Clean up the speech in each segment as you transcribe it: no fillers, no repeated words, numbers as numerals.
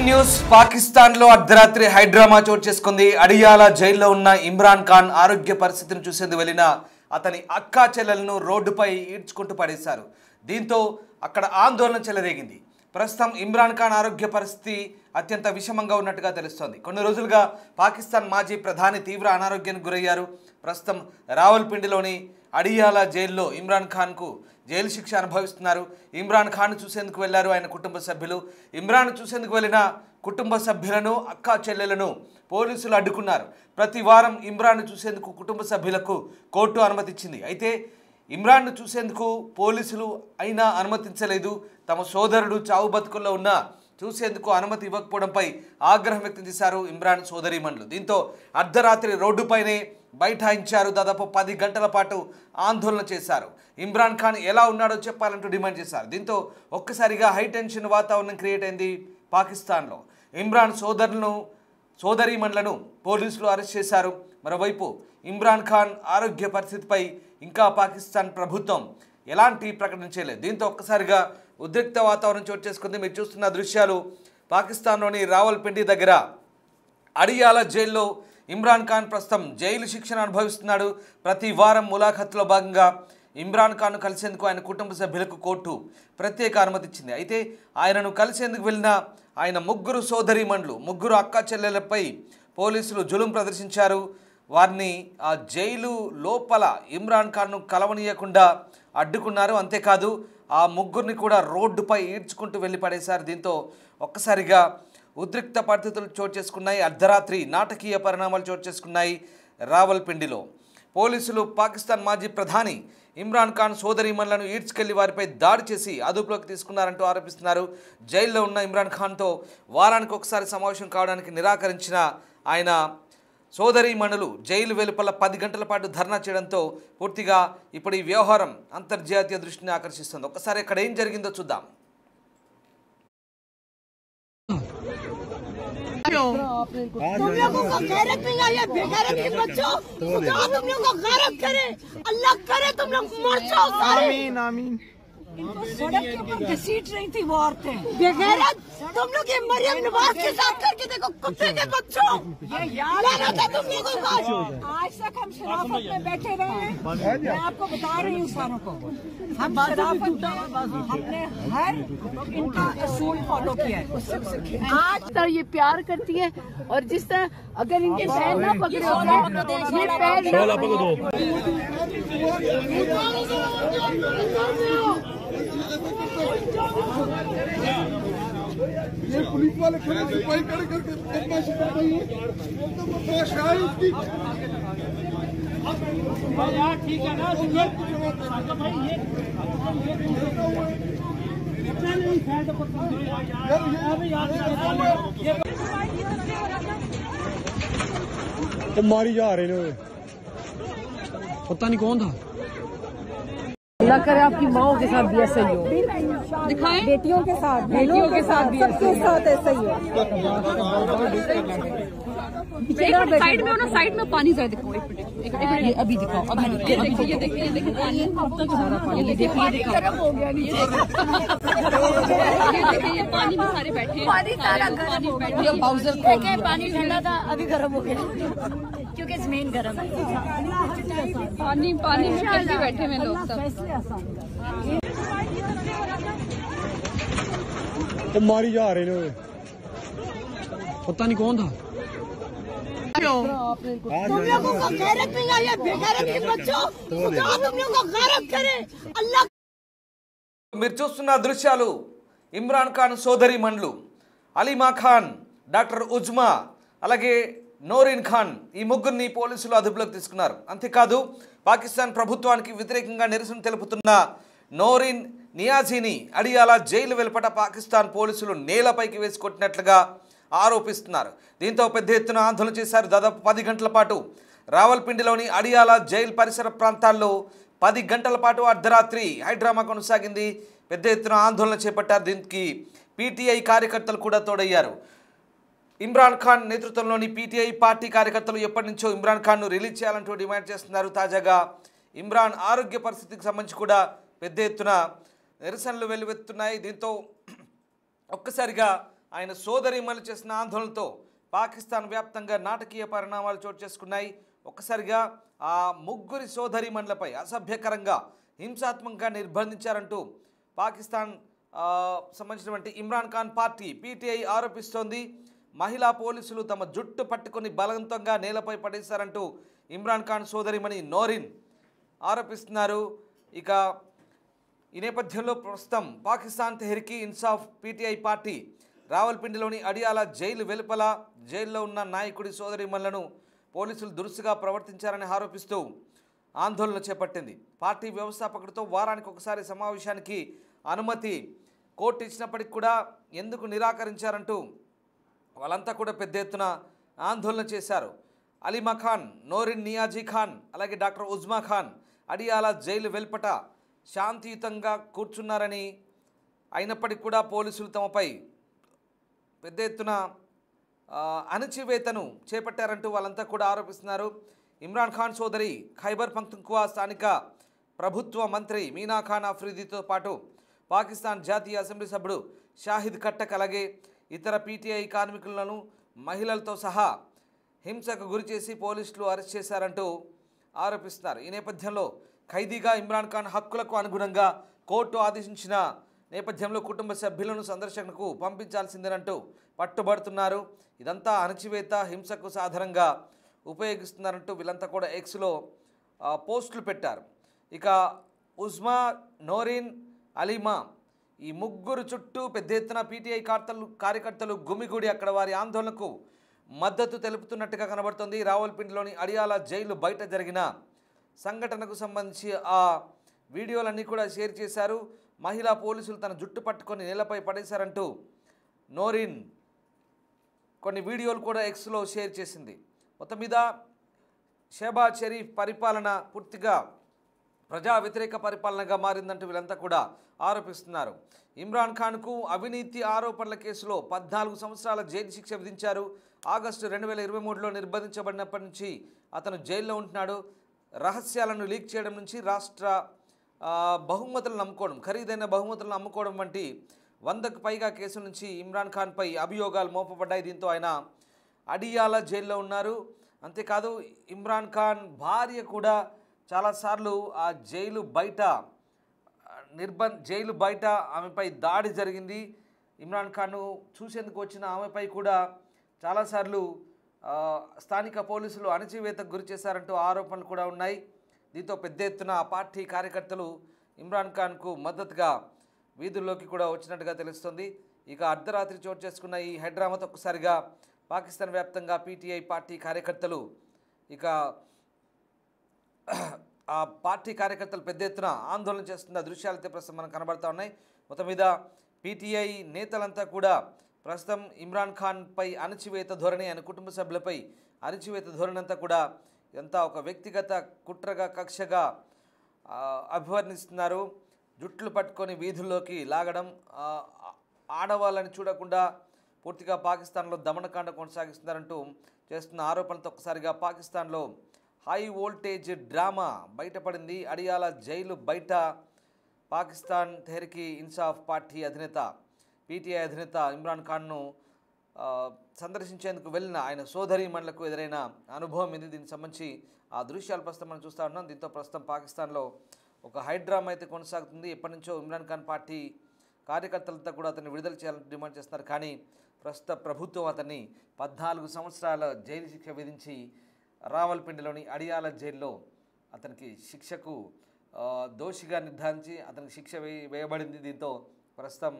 Breaking news Pakistan లో అర్ధరాత్రి high drama చోటు చేసుకుంది. అడియాల జైల్లో ఉన్న ఇమ్రాన్ ఖాన్ ఆరోగ్య పరిస్థితిని చూసేందుకు వెళ్లిన అతని అక్కా చెల్లెలను రోడ్డుపై ఈడ్చుకుంటూ పడేశారు. దీంతో అక్కడ ఆందోళన చెలరేగింది. ప్రస్తుతం ఇమ్రాన్ ఖాన్ ఆరోగ్య పరిస్థితి అత్యంత విషమంగా ఉన్నట్టుగా తెలుస్తోంది. కొన్ని రోజులుగా పాకిస్తాన్ మాజీ ప్రధాని తీవ్ర అనారోగ్యానికి గురయ్యారు. ప్రస్తుతం రావల్పిండిలోని అడియాల జైల్లో ఇమ్రాన్ ఖాన్కు జైలు శిక్ష అనుభవిస్తున్నారు. ఇమ్రాన్ ఖాన్ చూసేందుకు వెళ్లారు ఆయన కుటుంబ సభ్యులు. ఇమ్రాన్ చూసేందుకు వెళ్ళిన కుటుంబ సభ్యులను అక్కా చెల్లెలను పోలీసులు అడ్డుకున్నారు. ప్రతి వారం ఇమ్రాన్ చూసేందుకు కుటుంబ సభ్యులకు కోర్టు అనుమతిచ్చింది. అయితే ఇమ్రాన్ను చూసేందుకు పోలీసులు అయినా అనుమతించలేదు. తమ సోదరుడు చావు బతుకుల్లో ఉన్న చూసేందుకు అనుమతి ఇవ్వకపోవడంపై ఆగ్రహం వ్యక్తం చేశారు ఇమ్రాన్ సోదరీమణులు. దీంతో అర్ధరాత్రి రోడ్డుపైనే బైఠాయించారు. దాదాపు 10 గంటల పాటు ఆందోళన చేశారు. ఇమ్రాన్ ఖాన్ ఎలా ఉన్నాడో చెప్పాలంటూ డిమాండ్ చేశారు. దీంతో ఒక్కసారిగా హై టెన్షన్ వాతావరణం క్రియేట్ అయింది పాకిస్తాన్లో. ఇమ్రాన్ సోదరీమణులను పోలీసులు అరెస్ట్ చేశారు. మరోవైపు ఇమ్రాన్ ఖాన్ ఆరోగ్య పరిస్థితిపై ఇంకా పాకిస్తాన్ ప్రభుత్వం ఎలాంటి ప్రకటన చేయలేదు. దీంతో ఒక్కసారిగా ఉద్రిక్త వాతావరణం చోటు చేసుకుంది. మీరు చూస్తున్న దృశ్యాలు పాకిస్తాన్లోని రావల్పిండి దగ్గర అడియాల జైల్లో ఇమ్రాన్ ఖాన్ ప్రస్తుతం జైలు శిక్షను అనుభవిస్తున్నాడు. ప్రతి వారం ములాఖత్లో భాగంగా ఇమ్రాన్ ఖాన్ను కలిసేందుకు ఆయన కుటుంబ సభ్యులకు కోర్టు ప్రత్యేక అనుమతి ఇచ్చింది. అయితే ఆయనను కలిసేందుకు వెళ్ళిన ఆయన ముగ్గురు అక్కా చెల్లెలపై పోలీసులు జులుం ప్రదర్శించారు. వారిని ఆ జైలు లోపల ఇమ్రాన్ ఖాన్ను కలవనీయకుండా అడ్డుకున్నారు. అంతేకాదు ఆ ముగ్గురిని కూడా రోడ్డుపై ఈడ్చుకుంటూ వెళ్ళి పడేశారు. దీంతో ఒక్కసారిగా ఉద్రిక్త పరిస్థితులు చోటు చేసుకున్నాయి. అర్ధరాత్రి నాటకీయ పరిణామాలు చోటు చేసుకున్నాయి రావల్పిండిలో. పోలీసులు పాకిస్తాన్ మాజీ ప్రధాని ఇమ్రాన్ ఖాన్ సోదరీమణులను ఈడ్చుకెళ్లి వారిపై దాడి చేసి అదుపులోకి తీసుకున్నారంటూ ఆరోపిస్తున్నారు. జైల్లో ఉన్న ఇమ్రాన్ ఖాన్తో వారానికి ఒకసారి సమావేశం కావడానికి నిరాకరించిన ఆయన సోదరీమణులు జైలు వెలుపల 10 గంటల పాటు ధర్నా చేయడంతో పూర్తిగా ఇప్పుడు ఈ వ్యవహారం అంతర్జాతీయ దృష్టిని ఆకర్షిస్తుంది. ఒక్కసారి ఇక్కడ ఏం జరిగిందో చూద్దాం. तुम लोगों को गैरत नहीं आई है, बेगैरत के बच्चों, खुदा तुम लोगों को गैरत करे, अल्लाह करे तुम लोग मर जाओ सारे। आमीन आमीन। इनको सड़क के ऊपर घसीट रही थी वो औरतें, बेगैरत। तुम लोग ये मरियम नवाज के साथ करके देखो, कुत्ते के बच्चों, ये याद आ रहा था तुम लोगों को। आज तक हम शराफत में बैठे रहे हैं, मैं आपको बता रही हूँ सारों को, हम शराफत में हमने हर इनका असूल फॉलो किया है। आज तरह ये प्यार करती है और जिस तरह अगर इनके पैर ना पकड़े होते ये पैर ये पुलिस वाले खड़े सिपाही खड़े करके बदमाशी कर रही है। एकदम बदमाश है इसकी। यार ठीक है ना भाई, ये इतना नहीं फैल तो यार मारी जा रहे हैं, पता नहीं कौन था। अल्लाह करे आपकी माओ के साथ भी ऐसा ही हो, दिखाएं बेटियों के साथ भी सबके साथ ऐसा ही हो। साइड में हो ना, साइड में पानी ज्यादा दिखाओ। एक मिनट ये अभी दिखाओ, अभी ये देखिए पानी, ये देखिए गर्म हो गया नीचे। ये देखिए ये पानी में सारे बैठे हैं, पानी सारा गर्म हो गया। बाउजर देखिए पानी ठंडा था, अभी गर्म हो गया क्योंकि जमीन गर्म है। पानी में कैसे बैठे हुए लोग सब। मारी जा रहे हैं, पता नहीं कौन था। तुम लोगों को गैरत नहीं आई है, बेगैरत के बच्चों, खुदा तुम लोगों को गैरत करे, अल्लाह। మీరు చూస్తున్న దృశ్యాలు ఇమ్రాన్ ఖాన్ సోదరీమణులు అలీమా ఖాన్, డాక్టర్ ఉజ్మా, అలాగే నోరిన్ ఖాన్, ఈ ముగ్గురిని పోలీసులు అదుపులోకి తీసుకున్నారు. అంతేకాదు పాకిస్తాన్ ప్రభుత్వానికి వ్యతిరేకంగా నిరసన తెలుపుతున్న నోరిన్ నియాజీని అడియాల జైలు వెలుపట పాకిస్తాన్ పోలీసులు నేలపైకి వేసి కొట్టినట్లుగా ఆరోపిస్తున్నారు. దీంతో పెద్ద ఎత్తున ఆందోళన చేశారు. దాదాపు 10 గంటల పాటు రావల్పిండిలోని అడియాల జైలు పరిసర ప్రాంతాల్లో 10 గంటల పాటు అర్ధరాత్రి హైడ్రామా కొనసాగింది. పెద్ద ఎత్తున ఆందోళన చేపట్టారు. దీనికి పీటీఐ కార్యకర్తలు కూడా తోడయ్యారు. ఇమ్రాన్ ఖాన్ నేతృత్వంలోని పీటీఐ పార్టీ కార్యకర్తలు ఎప్పటి నుంచో ఇమ్రాన్ ఖాన్ను రిలీజ్ చేయాలంటూ డిమాండ్ చేస్తున్నారు. తాజాగా ఇమ్రాన్ ఆరోగ్య పరిస్థితికి సంబంధించి కూడా పెద్ద ఎత్తున నిరసనలు వెల్లువెత్తున్నాయి. దీంతో ఒక్కసారిగా ఆయన సోదరీమణులు చేసిన ఆందోళనతో పాకిస్తాన్ వ్యాప్తంగా నాటకీయ పరిణామాలు చోటు చేసుకున్నాయి. ఒక్కసారిగా ఆ ముగ్గురి సోదరీమణులపై అసభ్యకరంగా హింసాత్మకంగా నిర్బంధించారంటూ పాకిస్తాన్ సంబంధించినటువంటి ఇమ్రాన్ ఖాన్ పార్టీ పీటీఐ ఆరోపిస్తోంది. మహిళా పోలీసులు తమ జుట్టు పట్టుకొని బలవంతంగా నేలపై పడేశారంటూ ఇమ్రాన్ ఖాన్ సోదరిమణి నోరిన్ ఆరోపిస్తున్నారు. ఇక ఈ నేపథ్యంలో ప్రస్తుతం పాకిస్తాన్ తెహ్రీక్ ఇన్సాఫ్ పీటీఐ పార్టీ రావల్పిండిలోని అడియాల జైలు వెలుపల జైల్లో ఉన్న నాయకుడి సోదరిమణులను పోలీసులు దురుసుగా ప్రవర్తించారని ఆరోపిస్తూ ఆందోళన చేపట్టింది. పార్టీ వ్యవస్థాపకుడితో వారానికి ఒకసారి సమావేశానికి అనుమతి కోర్టు ఇచ్చినప్పటికీ కూడా ఎందుకు నిరాకరించారంటూ వాళ్ళంతా కూడా పెద్ద ఎత్తున ఆందోళన చేశారు. అలీమా ఖాన్, నోరిన్ నియాజీ ఖాన్, అలాగే డాక్టర్ ఉజ్మా ఖాన్ అడియాల జైలు వెలుపట శాంతియుతంగా కూర్చున్నారని, అయినప్పటికీ కూడా పోలీసులు తమపై పెద్ద ఎత్తున అణచివేతను చేపట్టారంటూ వాళ్ళంతా కూడా ఆరోపిస్తున్నారు. ఇమ్రాన్ ఖాన్ సోదరి ఖైబర్ పఖ్తుంఖ్వా స్థానిక ప్రభుత్వ మంత్రి మీనా ఖాన్ ఆఫ్రిదీతో పాటు పాకిస్తాన్ జాతీయ అసెంబ్లీ సభ్యుడు షాహిద్ ఖట్టక్ అలాగే ఇతర పీటీఐ కార్మికులను మహిళలతో సహా హింసకు గురిచేసి పోలీసులు అరెస్ట్ చేశారంటూ ఆరోపిస్తున్నారు. ఈ నేపథ్యంలో ఖైదీగా ఇమ్రాన్ ఖాన్ హక్కులకు అనుగుణంగా కోర్టు ఆదేశించిన నేపథ్యంలో కుటుంబ సభ్యులను సందర్శనకు పంపించాల్సిందేనంటూ పట్టుబడుతున్నారు. ఇదంతా అణచివేత, హింసకు సాధారణంగా ఉపయోగిస్తున్నారంటూ వీళ్ళంతా కూడా ఎక్స్లో పోస్టులు పెట్టారు. ఇక ఉజ్మా, నోరిన్, అలీమా ఈ ముగ్గురు చుట్టూ పెద్ద ఎత్తున పీటీఐ కార్యకర్తలు గుమిగూడి అక్కడ వారి ఆందోళనకు మద్దతు తెలుపుతున్నట్టుగా కనబడుతుంది. రావల్పిండిలోని అడియాల జైలు బయట జరిగిన సంఘటనకు సంబంధించి ఆ వీడియోలన్నీ కూడా షేర్ చేశారు. మహిళా పోలీసులు తన జుట్టు పట్టుకొని నేలపై పడేశారంటూ నోరిన్ కొన్ని వీడియోలు కూడా ఎక్స్లో షేర్ చేసింది. మొత్తం మీద షెహబాజ్ షరీఫ్ పరిపాలన పూర్తిగా ప్రజా వ్యతిరేక పరిపాలనగా మారిందంటూ వీళ్ళంతా కూడా ఆరోపిస్తున్నారు. ఇమ్రాన్ ఖాన్కు అవినీతి ఆరోపణల కేసులో 14 సంవత్సరాల జైలు శిక్ష విధించారు. ఆగస్టు 2023లో నిర్బంధించబడినప్పటి నుంచి అతను జైల్లో ఉంటున్నాడు. రహస్యాలను లీక్ చేయడం నుంచి రాష్ట్ర బహుమతులను అమ్ముకోవడం, ఖరీదైన బహుమతులను అమ్ముకోవడం వంటి 100కు పైగా కేసుల నుంచి ఇమ్రాన్ ఖాన్పై అభియోగాలు మోపబడ్డాయి. దీంతో ఆయన అడియాల జైల్లో ఉన్నారు. అంతేకాదు ఇమ్రాన్ ఖాన్ భార్య కూడా చాలాసార్లు ఆ జైలు బయట ఆమెపై దాడి జరిగింది. ఇమ్రాన్ ఖాన్ను చూసేందుకు వచ్చిన ఆమెపై కూడా చాలాసార్లు స్థానిక పోలీసులు అణచివేతకు గురి చేశారంటూ ఆరోపణలు కూడా ఉన్నాయి. దీంతో పెద్ద ఎత్తున ఆ పార్టీ కార్యకర్తలు ఇమ్రాన్ ఖాన్కు మద్దతుగా వీధుల్లోకి కూడా వచ్చినట్టుగా తెలుస్తుంది. ఇక అర్ధరాత్రి చోటు చేసుకున్న ఈ హైడ్రామాతో ఒక్కసారిగా పాకిస్తాన్ వ్యాప్తంగా పీటీఐ పార్టీ కార్యకర్తలు ఆ పార్టీ కార్యకర్తలు పెద్ద ఎత్తున ఆందోళన చేస్తున్న దృశ్యాలైతే ప్రస్తుతం మనకు కనబడతా ఉన్నాయి. మొత్తం మీద పీటీఐ నేతలంతా కూడా ప్రస్తుతం ఇమ్రాన్ ఖాన్పై అణచివేత ధోరణి, ఆయన కుటుంబ సభ్యులపై అణచివేత ధోరణి అంతా కూడా ఎంత ఒక వ్యక్తిగత కుట్రగా, కక్షగా అభివర్ణిస్తున్నారు. జుట్లు పట్టుకొని వీధుల్లోకి లాగడం, ఆడవాళ్ళని చూడకుండా పూర్తిగా పాకిస్తాన్లో దమనకాండ కొనసాగిస్తున్నారంటూ చేస్తున్న ఆరోపణలతో ఒక్కసారిగా పాకిస్తాన్లో హై వోల్టేజ్ డ్రామా బయటపడింది. అడియాల జైలు బయట పాకిస్తాన్ తెహ్రీక్ ఇన్సాఫ్ పార్టీ అధినేత, పీటీఐ అధినేత ఇమ్రాన్ ఖాన్ను సందర్శించేందుకు వెళ్ళిన ఆయన సోదరీమణులకు ఎదురైన అనుభవం ఇది. దీనికి సంబంధించి ఆ దృశ్యాలు ప్రస్తుతం మనం చూస్తూ ఉన్నాం. దీంతో ప్రస్తుతం పాకిస్తాన్లో ఒక హైడ్రామా అయితే కొనసాగుతుంది. ఎప్పటి నుంచో ఇమ్రాన్ ఖాన్ పార్టీ కార్యకర్తలంతా కూడా అతన్ని విడుదల చేయాలని డిమాండ్ చేస్తున్నారు. కానీ ప్రస్తుత ప్రభుత్వం అతన్ని 14 సంవత్సరాల జైలు శిక్ష విధించి రావల్పిండిలోని అడియాల జైల్లో అతనికి శిక్షకు దోషిగా నిర్ధారించి అతనికి శిక్ష వేయబడింది. దీంతో ప్రస్తుతం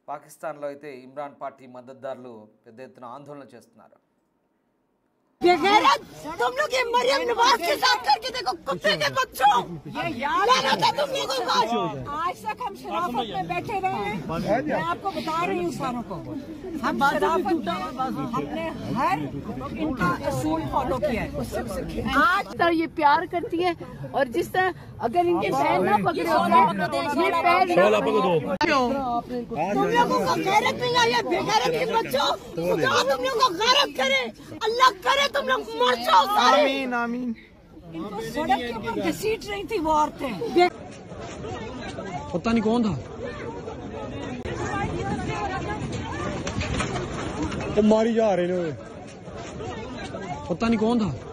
పాకిస్తాన్లో అయితే ఇమ్రాన్ పార్టీ మద్దతుదారులు పెద్ద ఎత్తున ఆందోళన చేస్తున్నారు. बेगैरत तुम लोग ये मरियम नवाज के साथ करके देखो, कुत्ते के बच्चों, ये याद है ना तुम लोगों को। आज तक हम शराफत में बैठे रहे हैं। मैं आपको बता रही हूँ सारों को, हम शराफत में हमने हर इनका असूल फॉलो किया है। आज तरह ये प्यार करती है और जिस तरह अगर इनके पैर ना पकड़े होते, ये पैर तुम लोगों को गैरत नहीं आई है, बेगैरत के बच्चों, खुदा तुम लोगों को गैरत करे, अल्लाह करे तुम लोग मर जाओ सारे। आमीन आमीन। इनको सड़क के ऊपर घसीट रही थी वो औरतें, पता नहीं कौन था। मारी जा रहे ने, पता नहीं कौन था।